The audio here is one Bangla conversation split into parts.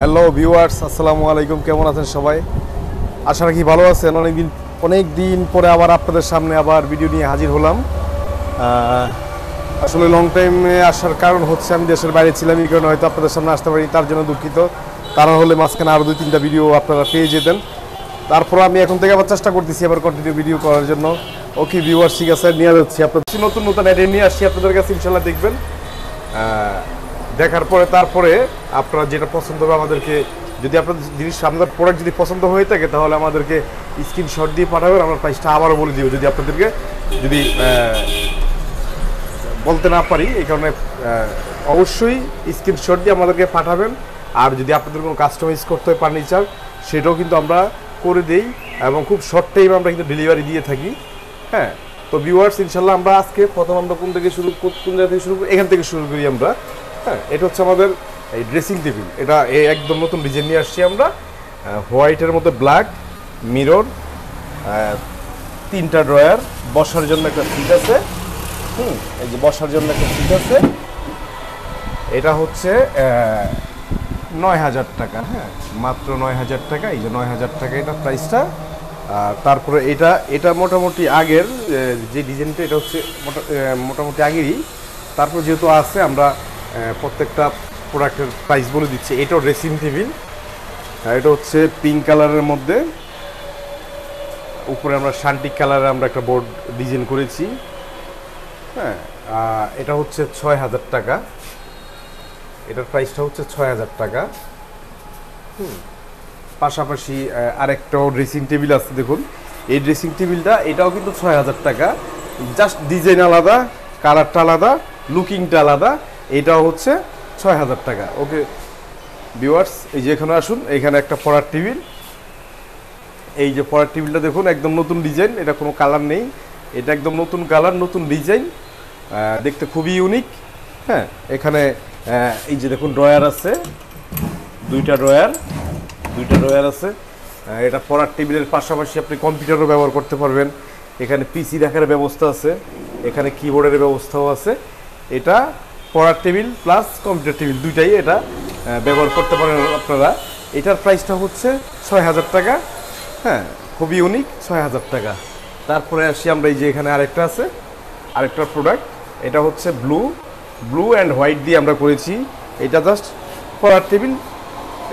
হ্যালো ভিউয়ার্স, আসসালামু আলাইকুম। কেমন আছেন সবাই? আশা রাখি ভালো আছেন। অনেক দিন পরে আবার আপনাদের সামনে আবার ভিডিও নিয়ে হাজির হলাম। আসলে লং টাইমে আসার কারণ হচ্ছে আমি দেশের বাইরে ছিলাম, এই কারণে হয়তো আপনাদের সামনে আসতে পারি, তার জন্য দুঃখিত। তারা হলে মাঝখানে আরও 2-3টা ভিডিও আপনারা পেয়ে যেতেন। তারপর আমি এখন থেকে আবার চেষ্টা করতেছি আবার কন্টিনিউ ভিডিও করার জন্য। ওকে ভিউয়ার্স, ঠিক আছে, নিয়ে যাচ্ছি আপনাদের নতুন নতুন আইডিয়া নিয়ে আসছি আপনাদের কাছে, ইনশাল্লাহ দেখবেন। দেখার পরে তারপরে আপনারা যেটা পছন্দ হবে আমাদেরকে, যদি আপনাদের জিনিস আপনাদের প্রোডাক্ট যদি পছন্দ হয়ে থাকে তাহলে আমাদেরকে স্ক্রিনশট দিয়ে পাঠাবেন। আমরা প্রাইসটা আবারও বলে দিব যদি আপনাদেরকে যদি বলতে না পারি, এই কারণে অবশ্যই স্ক্রিনশট দিয়ে আমাদেরকে পাঠাবেন। আর যদি আপনাদের কোনো কাস্টমাইজ করতে হয় ফার্নিচার, সেটাও কিন্তু আমরা করে দিই এবং খুব শর্ট টাইমে আমরা কিন্তু ডেলিভারি দিয়ে থাকি। হ্যাঁ, তো ভিউয়ার্স, ইনশাল্লাহ আমরা আজকে প্রথম আমরা কোন জায়গা থেকে শুরু করি, এখান থেকে শুরু করি আমরা। হ্যাঁ, এটা হচ্ছে আমাদের এই ড্রেসিং টেবিল। এটা একদম নতুন ডিজাইন নিয়ে আসছি আমরা। হোয়াইটের মধ্যে ব্ল্যাক মিরর, 3টা ড্রয়ার, বসার জন্য একটা সিট আছে। এই যে বসার জন্য একটা সিট আছে। এটা হচ্ছে 9,000 টাকা। হ্যাঁ, মাত্র 9,000 টাকা। এই যে 9,000 টাকা এটা প্রাইসটা। তারপরে এটা মোটামুটি আগের যে ডিজাইনটা, এটা হচ্ছে মোটামুটি আগেরই। তারপর যেহেতু আছে, আমরা প্রত্যেকটা প্রোডাক্টের প্রাইস বলে দিচ্ছি। এটাও ড্রেসিং টেবিল, এটা হচ্ছে পিঙ্ক কালারের মধ্যে, উপরে আমরা শান্টিক কালারে আমরা একটা বোর্ড ডিজাইন করেছি। হ্যাঁ, এটা হচ্ছে 6,000 টাকা। এটার প্রাইসটা হচ্ছে 6,000 টাকা। পাশাপাশি আরেকটাও ড্রেসিং টেবিল আছে, দেখুন এই ড্রেসিং টেবিলটা, এটাও কিন্তু 6,000 টাকা। জাস্ট ডিজাইন আলাদা, কালারটা আলাদা, লুকিংটা আলাদা। এটাও হচ্ছে 6,000 টাকা। ওকে ভিউয়ার্স, এই যে এখানে আসুন, এখানে একটা পড়ার টেবিল। এই যে পড়ার টেবিলটা দেখুন, একদম নতুন ডিজাইন, এটা কোনো কালার নেই, এটা একদম নতুন কালার, নতুন ডিজাইন, দেখতে খুবই ইউনিক। হ্যাঁ, এখানে এই যে দেখুন ড্রয়ার আছে, দুইটা ড্রয়ার আছে। এটা পড়ার টেবিলের পাশাপাশি আপনি কম্পিউটারও ব্যবহার করতে পারবেন। এখানে পিসি রাখার ব্যবস্থা আছে, এখানে কিবোর্ডের ব্যবস্থাও আছে। এটা পড়ার টেবিল প্লাস কম্পিউটার টেবিল দুইটাই এটা ব্যবহার করতে পারেন আপনারা। এটার প্রাইসটা হচ্ছে 6,000 টাকা। হ্যাঁ, খুবই ইউনিক, 6,000 টাকা। তারপরে আসি আমরা, এই যে এখানে আরেকটা আছে, আরেকটা প্রোডাক্ট। এটা হচ্ছে ব্লু অ্যান্ড হোয়াইট দিয়ে আমরা করেছি। এটা জাস্ট পড়ার টেবিল,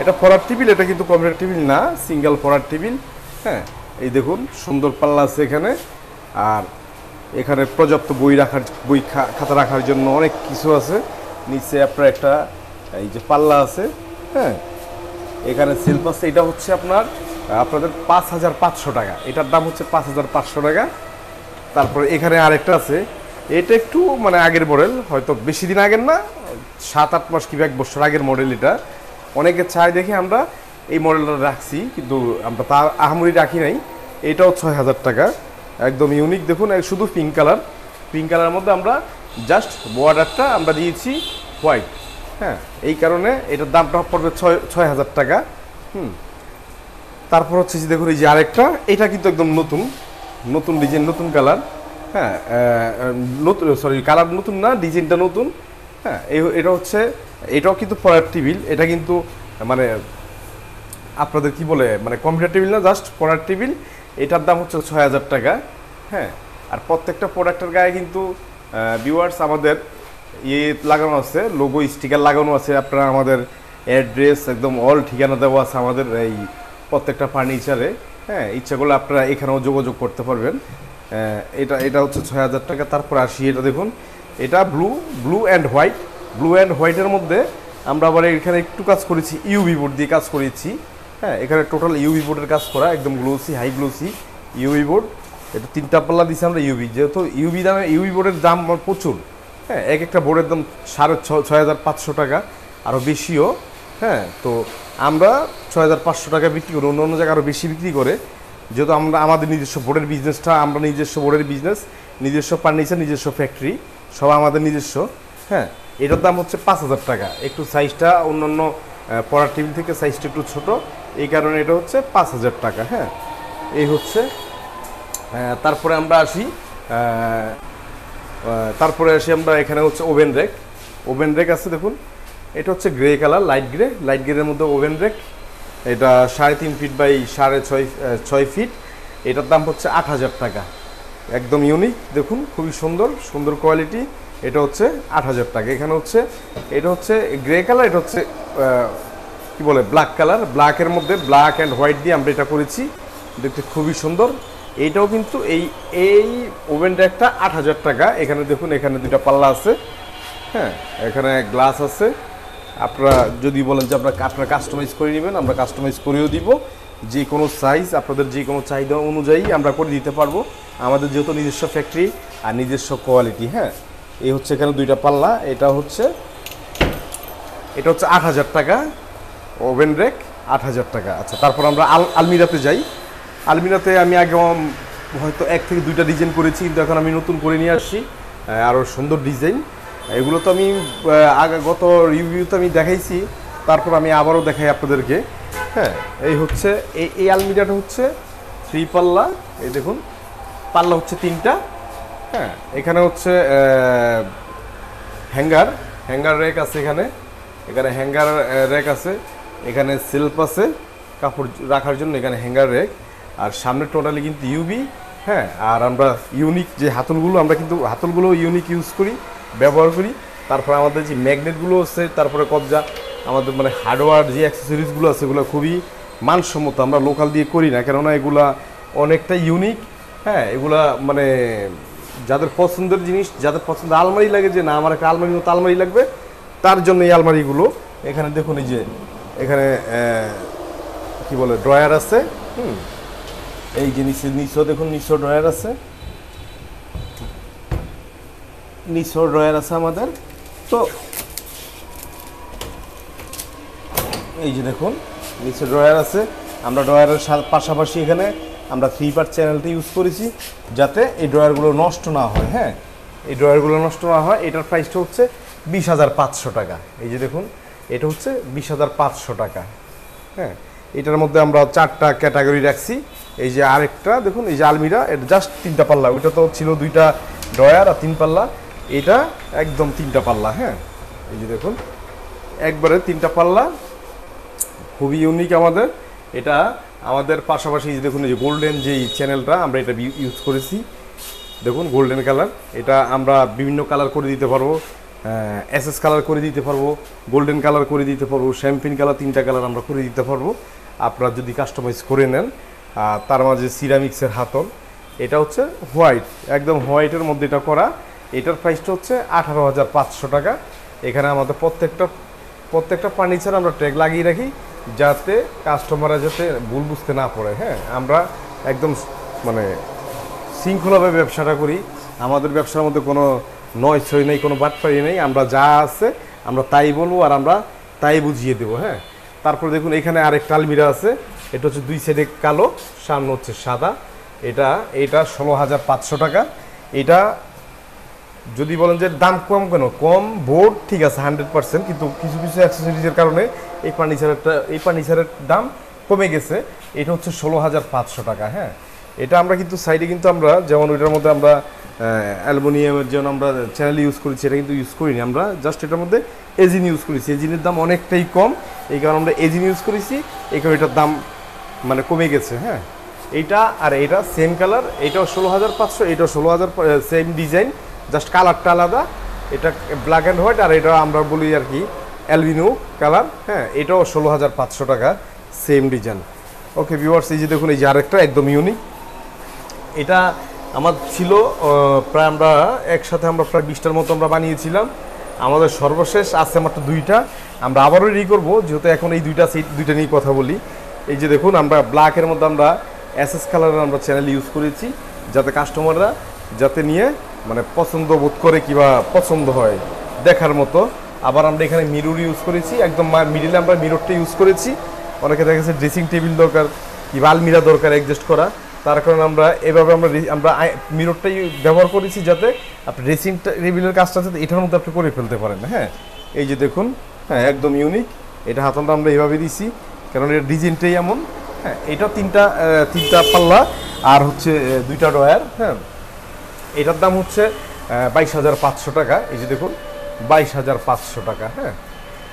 এটা পড়ার টেবিল, এটা কিন্তু কম্পিউটার টেবিল না, সিঙ্গেল পড়ার টেবিল। হ্যাঁ, এই দেখুন সুন্দর পাল্লা আছে এখানে। আর এখানে পর্যাপ্ত বই খাতা রাখার জন্য অনেক কিছু আছে। নিচে আপনার একটা এই যে পাল্লা আছে। হ্যাঁ, এখানে সেলফ আছে। এটা হচ্ছে আপনাদের 5,500 টাকা। এটার দাম হচ্ছে 5,500 টাকা। তারপরে এখানে আরেকটা আছে, এটা একটু মানে আগের মডেল, হয়তো বেশি দিন আগের না, 7-8 মাস কিংবা 1 বছর আগের মডেল। এটা অনেকে চাই দেখে আমরা এই মডেলটা রাখছি, কিন্তু আমরা তা আহামরি রাখি নাই। এটাও 6,000 টাকা, একদম ইউনিক। দেখুন শুধু পিঙ্ক কালারের মধ্যে আমরা জাস্ট বর্ডারটা আমরা দিয়েছি হোয়াইট। হ্যাঁ, এই কারণে এটার দামটা পড়বে 6,000 টাকা। তারপর হচ্ছে যে দেখুন, এই যে আরেকটা, এটা কিন্তু একদম নতুন ডিজাইন, নতুন কালার। হ্যাঁ, নতুন, সরি কালার নতুন না, ডিজাইনটা নতুন। হ্যাঁ, এটা হচ্ছে, এটাও কিন্তু পড়ার টেবিল। এটা কিন্তু মানে আপনাদের কি বলে, মানে কম্পিউটার টেবিল না, জাস্ট পড়ার টেবিল। এটার দাম হচ্ছে 6,000 টাকা। হ্যাঁ, আর প্রত্যেকটা প্রোডাক্টের গায়ে কিন্তু ভিউয়ার্স আমাদের লাগানো আছে, লোগো স্টিকার লাগানো আছে। আপনারা আমাদের অ্যাড্রেস একদম অল ঠিকানা দেওয়া আছে আমাদের এই প্রত্যেকটা ফার্নিচারে। হ্যাঁ, ইচ্ছা করলে আপনারা এখানেও যোগাযোগ করতে পারবেন। এটা হচ্ছে 6,000 টাকা। তারপর আসি, এটা দেখুন, এটা ব্লু অ্যান্ড হোয়াইটের মধ্যে আমরা আবার এখানে একটু কাজ করেছি, ইউভি বোর্ড দিয়ে কাজ করেছি। হ্যাঁ, এখানে টোটাল ইউভি বোর্ডের কাজ করা, একদম glossy, high glossy UV board. এটা 3টা পাল্লা দিচ্ছি আমরা ইউভি, যেহেতু ইউভি বোর্ডের দাম প্রচুর। হ্যাঁ, এক একটা বোর্ডের দাম 6,500 টাকা, আরও বেশিও। হ্যাঁ, তো আমরা 6,500 টাকা বিক্রি করি, অন্য জায়গায় আরও বেশি বিক্রি করে। যেহেতু আমরা আমাদের নিজস্ব বোর্ডের বিজনেসটা, আমরা নিজস্ব বোর্ডের বিজনেস, নিজস্ব ফার্নিচার, নিজস্ব ফ্যাক্টরি, সব আমাদের নিজস্ব। হ্যাঁ, এটার দাম হচ্ছে 5,000 টাকা। একটু সাইজটা অন্যান্য পড়ার টেবিল থেকে সাইজটা একটু ছোট, এই কারণে এটা হচ্ছে 5,000 টাকা। হ্যাঁ, এই হচ্ছে। তারপরে আমরা আসি, আমরা এখানে হচ্ছে ওভেন রেক আছে, দেখুন এটা হচ্ছে গ্রে কালার, লাইট গ্রের মধ্যে ওভেন রেক। এটা 3.5 ফিট বাই 6.5 ফিট। এটার দাম হচ্ছে 8,000 টাকা। একদম ইউনিক, দেখুন খুবই সুন্দর কোয়ালিটি। এটা হচ্ছে 8,000 টাকা। এখানে হচ্ছে এটা হচ্ছে গ্রে কালার, এটা হচ্ছে কি বলে ব্ল্যাক কালার, ব্ল্যাকের মধ্যে ব্ল্যাক অ্যান্ড হোয়াইট দিয়ে আমরা এটা করেছি, দেখতে খুবই সুন্দর। এইটাও কিন্তু এই ওভেন র্যাকটা 8,000 টাকা। এখানে দেখুন, এখানে দুইটা পাল্লা আছে, হ্যাঁ, এখানে গ্লাস আছে। আপনারা যদি বলেন যে আপনারা কাস্টমাইজ করে নেবেন, আমরা কাস্টমাইজ করেও দিব। যে কোনো সাইজ আপনাদের যে কোনো চাহিদা অনুযায়ী আমরা করে দিতে পারবো, আমাদের যেহেতু নিজস্ব ফ্যাক্টরি আর নিজস্ব কোয়ালিটি। হ্যাঁ, এই হচ্ছে এখানে দুইটা পাল্লা। এটা হচ্ছে 8,000 টাকা ওভেন রেক, 8,000 টাকা। আচ্ছা, তারপর আমরা আলমিরাতে যাই। আলমিরাতে আমি আগে হয়তো 1 থেকে 2টা ডিজাইন করেছি, কিন্তু এখন আমি নতুন করে নিয়ে আসছি আরও সুন্দর ডিজাইন। এগুলো তো আমি আগে গত রিভিউতে আমি দেখাইছি, তারপর আমি আবারও দেখাই আপনাদেরকে। হ্যাঁ, এই হচ্ছে এই আলমিরাটা হচ্ছে 3 পাল্লা। এই দেখুন, পাল্লা হচ্ছে 3টা। হ্যাঁ, এখানে হচ্ছে হ্যাঙ্গার রেক আছে, এখানে হ্যাঙ্গার রেক আছে, এখানে সেলফ আছে কাপড় রাখার জন্য, এখানে হ্যাঙ্গার রেক। আর সামনে টোটালি কিন্তু ইউবি। হ্যাঁ, আর আমরা ইউনিক যে হাতলগুলো, আমরা কিন্তু হাতলগুলো ইউনিক ব্যবহার করি। তারপর আমাদের যে ম্যাগনেটগুলো আছে, তারপরে কবজা, আমাদের মানে হার্ডওয়্যার যে অ্যাক্সেসরিজগুলো আছে, এগুলো খুবই মানসম্মত। আমরা লোকাল দিয়ে করি না, কেননা এগুলা অনেকটা ইউনিক। হ্যাঁ, এগুলা মানে যাদের পছন্দের জিনিস, যাদের পছন্দ আলমারি লাগে, যে না আমার একটা আলমারির মতো আলমারি লাগবে, তার জন্য এই আলমারিগুলো। এখানে দেখুন, এই যে এখানে কি বলে ড্রয়ার আছে। এই যে নিচেও দেখুন, নিচেও ড্রয়ার আছে, আমাদের। তো এই যে দেখুন, নিচে ড্রয়ার আছে। আমরা ড্রয়ারের পাশাপাশি এখানে আমরা 3 পার্ট চ্যানেলটা ইউজ করেছি, যাতে এই ড্রয়ারগুলো নষ্ট না হয়। হ্যাঁ, এই ড্রয়ারগুলো নষ্ট না হয়। এটার প্রাইসটা হচ্ছে 20,500 টাকা। এই যে দেখুন, এটা হচ্ছে 20,500 টাকা। হ্যাঁ, এটার মধ্যে আমরা 4টা ক্যাটাগরি রাখছি। এই যে আরেকটা দেখুন, এই যে আলমিরা, এটা জাস্ট 3টা পাল্লা। ওইটা তো ছিল 2টা ড্রয়ার আর 3 পাল্লা, এটা একদম 3টা পাল্লা। হ্যাঁ, এই যে দেখুন, একবারে 3টা পাল্লা, খুবই ইউনিক আমাদের এটা। আমাদের পাশাপাশি দেখুন, এই যে গোল্ডেন যেই চ্যানেলটা আমরা এটা ইউজ করেছি, দেখুন গোল্ডেন কালার। এটা আমরা বিভিন্ন কালার করে দিতে পারবো, এসএস কালার করে দিতে পারবো, গোল্ডেন কালার করে দিতে পারবো, শ্যাম্পেন কালার, 3টা কালার আমরা করে দিতে পারবো আপনারা যদি কাস্টমাইজ করে নেন। তার মাঝে সিরামিক্সের হাতল। এটা হচ্ছে হোয়াইট, একদম হোয়াইটের মধ্যে এটা করা। এটার প্রাইসটা হচ্ছে 18,500 টাকা। এখানে আমাদের প্রত্যেকটা ফার্নিচার আমরা ট্যাগ লাগিয়ে রাখি, যাতে কাস্টমাররা যাতে ভুল বুঝতে না পড়ে। হ্যাঁ, আমরা একদম মানে শৃঙ্খলাভাবে ব্যবসাটা করি। আমাদের ব্যবসার মধ্যে কোনো নয় নেই, কোনো বাটপাড়ি নেই। আমরা যা আছে আমরা তাই বলবো, আর আমরা তাই বুঝিয়ে দেবো। হ্যাঁ, তারপর দেখুন, এখানে আরেকটা আলমিরা আছে। এটা হচ্ছে 2 সাইডে কালো, সামনে হচ্ছে সাদা। এটা 16,500 টাকা। এটা যদি বলেন যে দাম কম, কেন কম, বোর্ড ঠিক আছে 100%, কিন্তু কিছু অ্যাক্সেসরিজের কারণে এই ফার্নিচারের দাম কমে গেছে। এটা হচ্ছে 16,500 টাকা। হ্যাঁ, এটা আমরা কিন্তু সাইডে কিন্তু আমরা যেমন ওইটার মধ্যে আমরা অ্যালুমিনিয়ামের যেমন আমরা চ্যানেল ইউজ করেছি, এটা কিন্তু ইউজ করিনি। আমরা জাস্ট এটার মধ্যে এজিন ইউজ করেছি। এজিনের দাম অনেকটাই কম, এই কারণে আমরা এজিন ইউজ করেছি, এই কারণে এটার দাম মানে কমে গেছে। হ্যাঁ, এইটা আর এটা সেম কালার, এটাও 16,500, এটাও 16,000, সেম ডিজাইন, জাস্ট কালারটা আলাদা। এটা ব্ল্যাক অ্যান্ড হোয়াইট, আর এটা আমরা বলি আর কি অ্যালবিনো কালার। হ্যাঁ, এটাও 16,500 টাকা, সেম ডিজাইন। ওকে ভিউয়ার্স, এই যে দেখুন, এই যে আরেকটা একদম ইউনিক। এটা আমার ছিল প্রায় আমরা একসাথে আমরা প্রায় 20টার মতো আমরা বানিয়েছিলাম। আমাদের সর্বশেষ আছে মাত্র 2টা। আমরা আবারও রেডি করবো, যেহেতু এখন এই 2টা নিয়ে কথা বলি। এই যে দেখুন, আমরা ব্ল্যাকের মধ্যে আমরা এসএস কালারের আমরা চ্যানেল ইউজ করেছি, যাতে কাস্টমাররা যাতে নিয়ে মানে পছন্দ বোধ করে, কিংবা পছন্দ হয় দেখার মতো। আবার আমরা এখানে মিরর ইউজ করেছি, একদম মিডিলে আমরা মিররটা ইউজ করেছি। অনেকে দেখা গেছে ড্রেসিং টেবিল দরকার, কিংবা আলমিরা দরকার অ্যাডজাস্ট করা, তার কারণে আমরা এভাবে আমরা মিররটাই ব্যবহার করেছি, যাতে আপনি ড্রেসিং টেবিলের কাজটা যাতে এটার মধ্যে আপনি করে ফেলতে পারেন। হ্যাঁ, এই যে দেখুন, হ্যাঁ একদম ইউনিক। এটা হাতলটা আমরা এইভাবে দিছি, কারণ এর ডিজাইনটাই এমন। হ্যাঁ, এটা 3টা পাল্লা আর হচ্ছে 2টা ড্রয়ার। হ্যাঁ, এটার দাম হচ্ছে 22,500 টাকা। এই যে দেখুন, 22,500 টাকা। হ্যাঁ,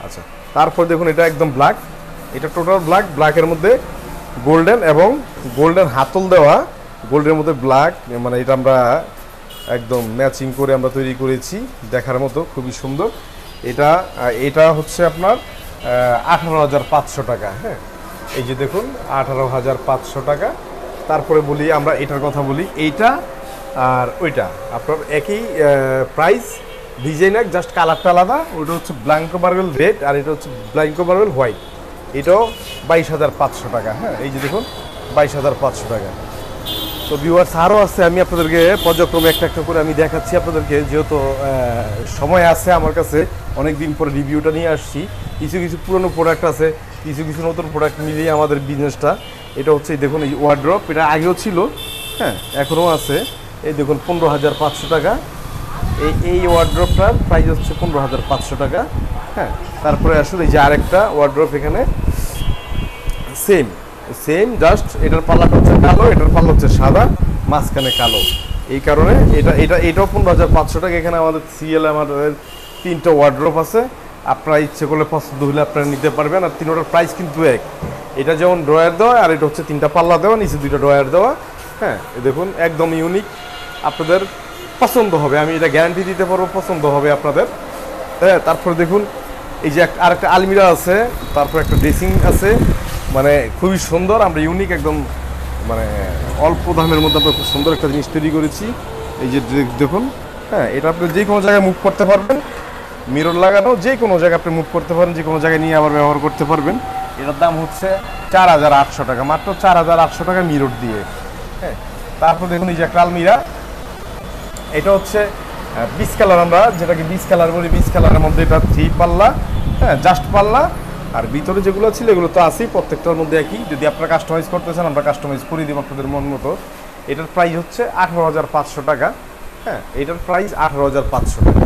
আচ্ছা, তারপর দেখুন এটা একদম ব্ল্যাক, এটা টোটাল ব্ল্যাক, ব্ল্যাকের মধ্যে গোল্ডেন এবং গোল্ডেন হাতল দেওয়া, গোল্ডের মধ্যে ব্ল্যাক, মানে এটা আমরা একদম ম্যাচিং করে আমরা তৈরি করেছি, দেখার মতো খুবই সুন্দর। এটা এটা হচ্ছে আপনার 18,500 টাকা। হ্যাঁ, এই যে দেখুন 18,500 টাকা। তারপরে বলি আমরা এটার কথা বলি, এইটা আর ওইটা আপনার একই প্রাইস, ডিজাইন এক, জাস্ট কালারটা আলাদা। ওইটা হচ্ছে ব্ল্যাঙ্কো মার্বেল রেড আর এটা হচ্ছে ব্ল্যাঙ্কো মার্বেল হোয়াইট, এটাও 22,500 টাকা। হ্যাঁ, এই যে দেখুন 22,500 টাকা। তো ভিউয়ার্স আরও আছে, আমি আপনাদেরকে পর্যায়ক্রমে একটা একটা করে আমি দেখাচ্ছি আপনাদেরকে, যেহেতু সময় আছে আমার কাছে, অনেক দিন পরে রিভিউটা নিয়ে আসছি। কিছু কিছু পুরনো প্রোডাক্ট আছে, কিছু কিছু নতুন প্রোডাক্ট মিলিয়ে আমাদের বিজনেসটা। এটা হচ্ছে দেখুন এই ওয়ার্ড্রপ, এটা আগেও ছিল, হ্যাঁ এখনও আছে। এই দেখুন 15,500 টাকা। এই ওয়ার্ড্রপটার প্রাইস হচ্ছে 15,500 টাকা। হ্যাঁ, তারপরে আসলে এই যে আরেকটা ওয়ার্ড্রপ এখানে সেম সেম, জাস্ট এটার পাল্লাটা হচ্ছে কালো, এটার পাল্লা হচ্ছে সাদা, মাঝখানে কালো। এই কারণে এটাও 15,500 টাকা। এখানে আমাদের সিএল আমাদের 3টা ওয়ার্ড্রপ আছে, আপনারা ইচ্ছে করলে পছন্দ হলে আপনারা নিতে পারবেন। আর তিনটার প্রাইস কিন্তু এক, এটা যেমন ড্রয়ার দেওয়া আর এটা হচ্ছে 3টা পাল্লা দেওয়া, নিচে 2টা ড্রয়ার দেওয়া। হ্যাঁ, দেখুন একদম ইউনিক, আপনাদের পছন্দ হবে, আমি এটা গ্যারান্টি দিতে পারবো, পছন্দ হবে আপনাদের। হ্যাঁ, তারপরে দেখুন এই যে আরেকটা আলমিরা আছে, তারপর একটা ড্রেসিং আছে, মানে খুবই সুন্দর, আমরা ইউনিক একদম, মানে অল্প দামের মধ্যে আমরা খুব সুন্দর একটা জিনিস তৈরি করেছি। এই যে দেখুন, হ্যাঁ এটা আপনি যে কোনো জায়গায় মুভ করতে পারবেন, মিরর লাগানো, যে কোনো জায়গায় আপনি মুভ করতে পারেন, যে কোনো জায়গায় নিয়ে আবার ব্যবহার করতে পারবেন। এটার দাম হচ্ছে 4,800 টাকা, মাত্র 4,800 টাকা মিরর দিয়ে। হ্যাঁ, তারপর দেখুন এই যে একটা আলমিরা, এটা হচ্ছে 20 কালার, আমরা যেটাকে 20 কালার বলি, 20 কালারের মধ্যে এটা 3 পাল্লা, হ্যাঁ জাস্ট পাল্লা, আর ভিতরে যেগুলো ছিল এগুলো তো আছেই, প্রত্যেকটার মধ্যে একই। যদি আপনারা কাস্টমাইজ করতে চান আমরা কাস্টমাইজ করে দিব আপনাদের মন মতো। এটার প্রাইস হচ্ছে 18,500 টাকা। হ্যাঁ, এটার প্রাইস 18,500 টাকা।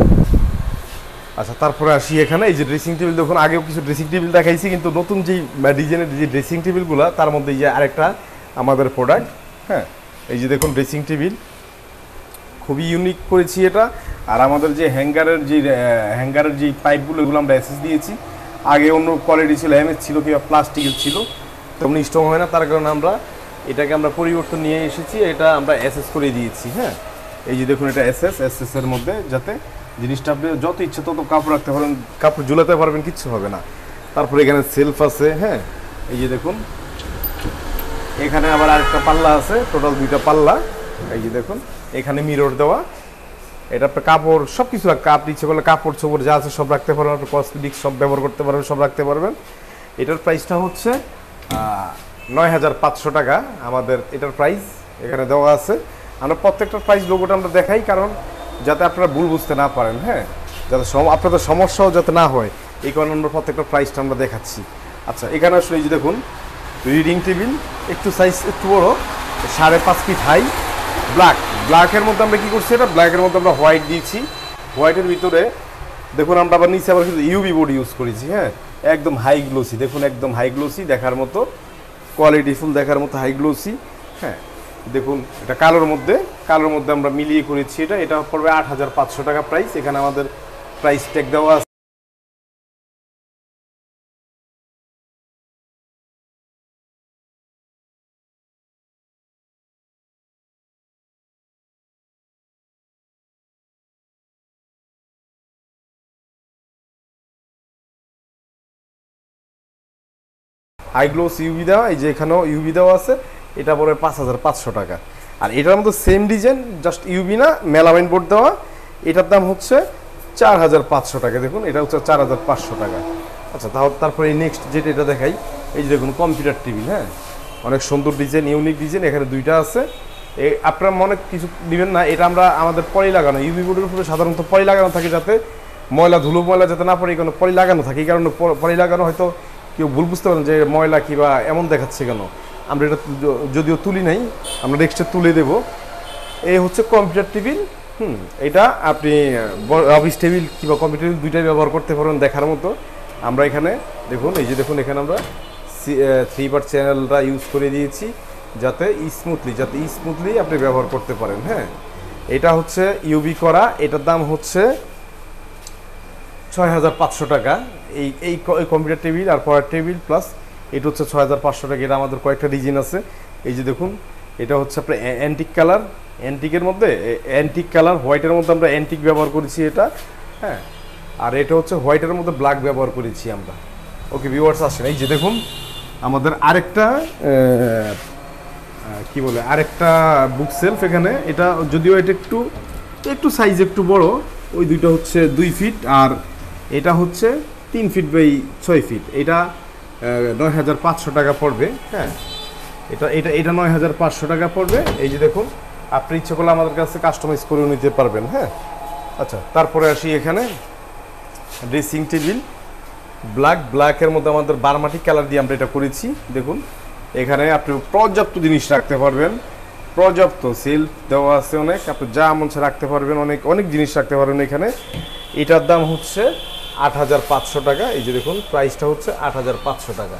আচ্ছা, তারপরে আসি এখানে এই যে ড্রেসিং টেবিল। দেখুন আগেও কিছু ড্রেসিং টেবিল দেখাইছি, কিন্তু নতুন যেই ডিজাইনের যে ড্রেসিং টেবিলগুলো, তার মধ্যে এই যে আরেকটা আমাদের প্রোডাক্ট। হ্যাঁ, এই যে দেখুন ড্রেসিং টেবিল, খুবই ইউনিক করেছি এটা। আর আমাদের যে হ্যাঙ্গারের যে পাইপগুলো, এগুলো আমরা এসএস দিয়েছি। আগে অন্য কোয়ালিটি ছিল, এমএস ছিল কিংবা প্লাস্টিকের ছিল, তেমনি স্ট্রং হয় না, তার কারণে এটাকে আমরা পরিবর্তন নিয়ে এসেছি, এটা আমরা এসএস করে দিয়েছি। হ্যাঁ, এই যে দেখুন এটা এসএস এর মধ্যে, যাতে জিনিসটা আপনি যত ইচ্ছে তত কাপড় রাখতে পারেন, কাপড় ঝুলাতে পারবেন, কিচ্ছু হবে না। তারপরে এখানে সেলফ আছে। হ্যাঁ, এই যে দেখুন এখানে আবার আরেকটা পাল্লা আছে, টোটাল 2টা পাল্লা। এই যে দেখুন এখানে মিরর দেওয়া, এটা আপনার কাপড় সব কিছু আপনি ইচ্ছে করলে কাপড় চোপড় যা আছে সব রাখতে পারবেন, আপনি কসমেটিক্স সব ব্যবহার করতে পারবেন, সব রাখতে পারবেন। এটার প্রাইসটা হচ্ছে 9,500 টাকা আমাদের এটার প্রাইস এখানে দেওয়া আছে। আমরা প্রত্যেকটার প্রাইস লোগোটা আমরা দেখাই, কারণ যাতে আপনারা ভুল বুঝতে না পারেন। হ্যাঁ, যাতে আপনাদের সমস্যাও যাতে না হয়, এই কারণে আমরা প্রত্যেকটা প্রাইসটা আমরা দেখাচ্ছি। আচ্ছা, এখানে আসলে এই যে দেখুন রিডিং টেবিল, একটু সাইজ একটু বড়, 5.5 ফিট হাই, ব্ল্যাকের মধ্যে আমরা কি করছি, এটা ব্ল্যাকের মধ্যে আমরা হোয়াইট দিয়েছি। হোয়াইটের ভিতরে দেখুন আমরা আবার নিচে আবার কিন্তু ইউভি বোর্ড ইউজ করেছি। হ্যাঁ, একদম হাই গ্লোসি, দেখুন একদম হাই গ্লোসি, দেখার মতো কোয়ালিটিফুল, দেখার মতো হাই গ্লোসি। হ্যাঁ, দেখুন এটা কালোর মধ্যে আমরা মিলিয়ে করেছি। এটা পড়বে 8,500 টাকা প্রাইস। এখানে আমাদের প্রাইস ট্যাগ দেওয়া আছে। হাই গ্লোস ইউভি দেওয়া, এই যে এখানেও ইউভি দেওয়া আছে। এটা পড়বে 5,500 টাকা। আর এটার মধ্যে সেম ডিজাইন, জাস্ট ইউভি না, মেলামাইন বোর্ড দেওয়া, এটার দাম হচ্ছে 4,500 টাকা। দেখুন এটা হচ্ছে 4,500 টাকা। আচ্ছা, তারপরে এই নেক্সট যেটা এটা দেখাই, এই যে দেখুন কম্পিউটার টেবিল। হ্যাঁ, অনেক সুন্দর ডিজাইন, ইউনিক ডিজাইন, এখানে 2টা আছে। আপনার মনে কিছু নেবেন না, এটা আমরা আমাদের পলি লাগানো, ইউভি বোর্ডের উপরে সাধারণত পলি লাগানো থাকে, যাতে ধুলো ময়লা যাতে না পড়ে, এই কারণে পলি লাগানো থাকে। এই কারণে পলি লাগানো, হয়তো কেউ ভুল বুঝতে পারেন যে ময়লা কিবা এমন দেখাচ্ছে কেন, আমরা এটা যদিও তুলি নাই, আমরা নেক্সটে তুলে দেব। এই হচ্ছে কম্পিউটার টেবিল। এটা আপনি অফিস টেবিল কিংবা কম্পিউটার টেবিল 2টাই ব্যবহার করতে পারবেন, দেখার মতো। আমরা এখানে দেখুন, এই যে দেখুন এখানে আমরা 3 বার চ্যানেলটা ইউজ করে দিয়েছি, যাতে স্মুথলি আপনি ব্যবহার করতে পারেন। হ্যাঁ, এটা হচ্ছে ইউভি করা, এটার দাম হচ্ছে 6,500 টাকা। এই কম্পিউটার টেবিল আর পড়ার টেবিল প্লাস এটা হচ্ছে 6500 টাকা। এটা আমাদের কয়েকটা ডিজাইন আছে, এই যে দেখুন এটা হচ্ছে আপনার অ্যান্টিক কালার, অ্যান্টিকের মধ্যে অ্যান্টিক কালার হোয়াইটের মধ্যে আমরা অ্যান্টিক ব্যবহার করেছি এটা, হ্যাঁ। আর এটা হচ্ছে হোয়াইটের মধ্যে ব্ল্যাক ব্যবহার করেছি আমরা। ওকে ভিউয়ার্স আসেন, এই যে দেখুন আমাদের আরেকটা কি বলে আরেকটা বুক সেলফ এখানে। এটা যদিও এটা একটু সাইজ একটু বড়, ওই দুইটা হচ্ছে 2 ফিট আর এটা হচ্ছে 3 ফিট বাই 6 ফিট। এটা 9500 টাকা পড়বে, হ্যাঁ। এটা 9500 টাকা পড়বে। এই যে দেখুন আপনি ইচ্ছে করলে আমাদের কাছে কাস্টমাইজ করে নিতে পারবেন, হ্যাঁ। আচ্ছা, তারপরে আসি এখানে ড্রেসিং টেবিল ব্ল্যাকের মধ্যে আমাদের বারমাটি কালার দিয়ে আমরা এটা করেছি। দেখুন এখানে আপনি পর্যাপ্ত জিনিস রাখতে পারবেন, পর্যাপ্ত সেলফ দেওয়া আছে অনেক, আপনি যা মন চায় রাখতে পারবেন, অনেক জিনিস রাখতে পারবেন এখানে। এটার দাম হচ্ছে 8500 টাকা। এই যে দেখুন প্রাইসটা হচ্ছে 8500 টাকা,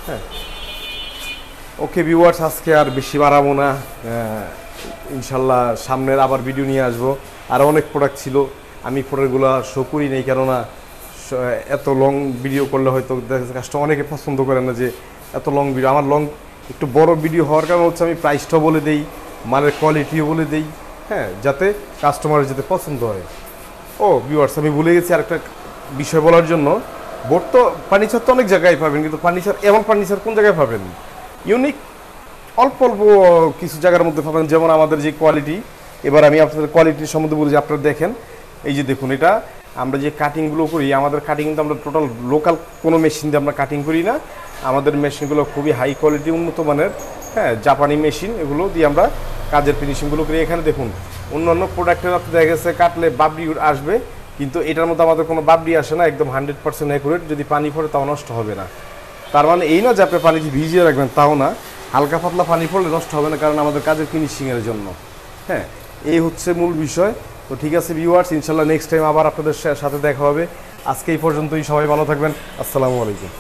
হ্যাঁ। ওকে ভিউয়ার্স, আজকে আর বেশি বাড়াবো না, ইনশাল্লাহ সামনের আবার ভিডিও নিয়ে আসবো। আর অনেক প্রোডাক্ট ছিল, আমি প্রোডাক্টগুলো শো করি নেই, কেননা এত লং ভিডিও করলে হয়তো কাস্টমার অনেকে পছন্দ করে না যে এত লং ভিডিও। আমার একটু বড় ভিডিও হওয়ার কারণ হচ্ছে আমি প্রাইসটাও বলে দেই, মালের কোয়ালিটিও বলে দেই, হ্যাঁ, যাতে কাস্টমারের যাতে পছন্দ হয়। ও ভিউয়ার্স, আমি ভুলে গেছি আরেকটা বিষয় বলার জন্য। বোর্ড তো ফার্নিচার তো অনেক জায়গায় পাবেন, কিন্তু ফার্নিচার এমন ফার্নিচার কোন জায়গায় পাবেন? ইউনিক অল্প কিছু জায়গার মধ্যে পাবেন। যেমন আমাদের যে কোয়ালিটি, এবার আমি আপনাদের কোয়ালিটির সম্বন্ধে বলি যে আপনারা দেখেন। এই যে দেখুন এটা আমরা যে কাটিংগুলো করি, আমাদের কাটিং কিন্তু আমরা টোটাল লোকাল কোনো মেশিন দিয়ে আমরা কাটিং করি না। আমাদের মেশিনগুলো খুবই হাই কোয়ালিটি, উন্নত মানের, হ্যাঁ, জাপানি মেশিন, এগুলো দিয়ে আমরা কাজের ফিনিশিংগুলো করি। এখানে দেখুন অন্যান্য প্রোডাক্টের আপনি দেখা গেছে কাটলে বাবরি আসবে, কিন্তু এটার মধ্যে আমাদের কোনো বাবরি আসে না, একদম 100% অ্যাকুরেট। যদি পানি পড়ে তাও নষ্ট হবে না। তার মানে এই না যে আপনি পানিতে ভিজিয়ে রাখবেন, তাও না, হালকা পাতলা পানি পড়লে নষ্ট হবে না, কারণ আমাদের কাজের ফিনিশিংয়ের জন্য, হ্যাঁ। এই হচ্ছে মূল বিষয়। তো ঠিক আছে ভিউয়ার্স, ইনশাল্লাহ নেক্সট টাইম আবার আপনাদের সাথে দেখা হবে। আজকে এই পর্যন্তই, সবাই ভালো থাকবেন, আসসালামু আলাইকুম।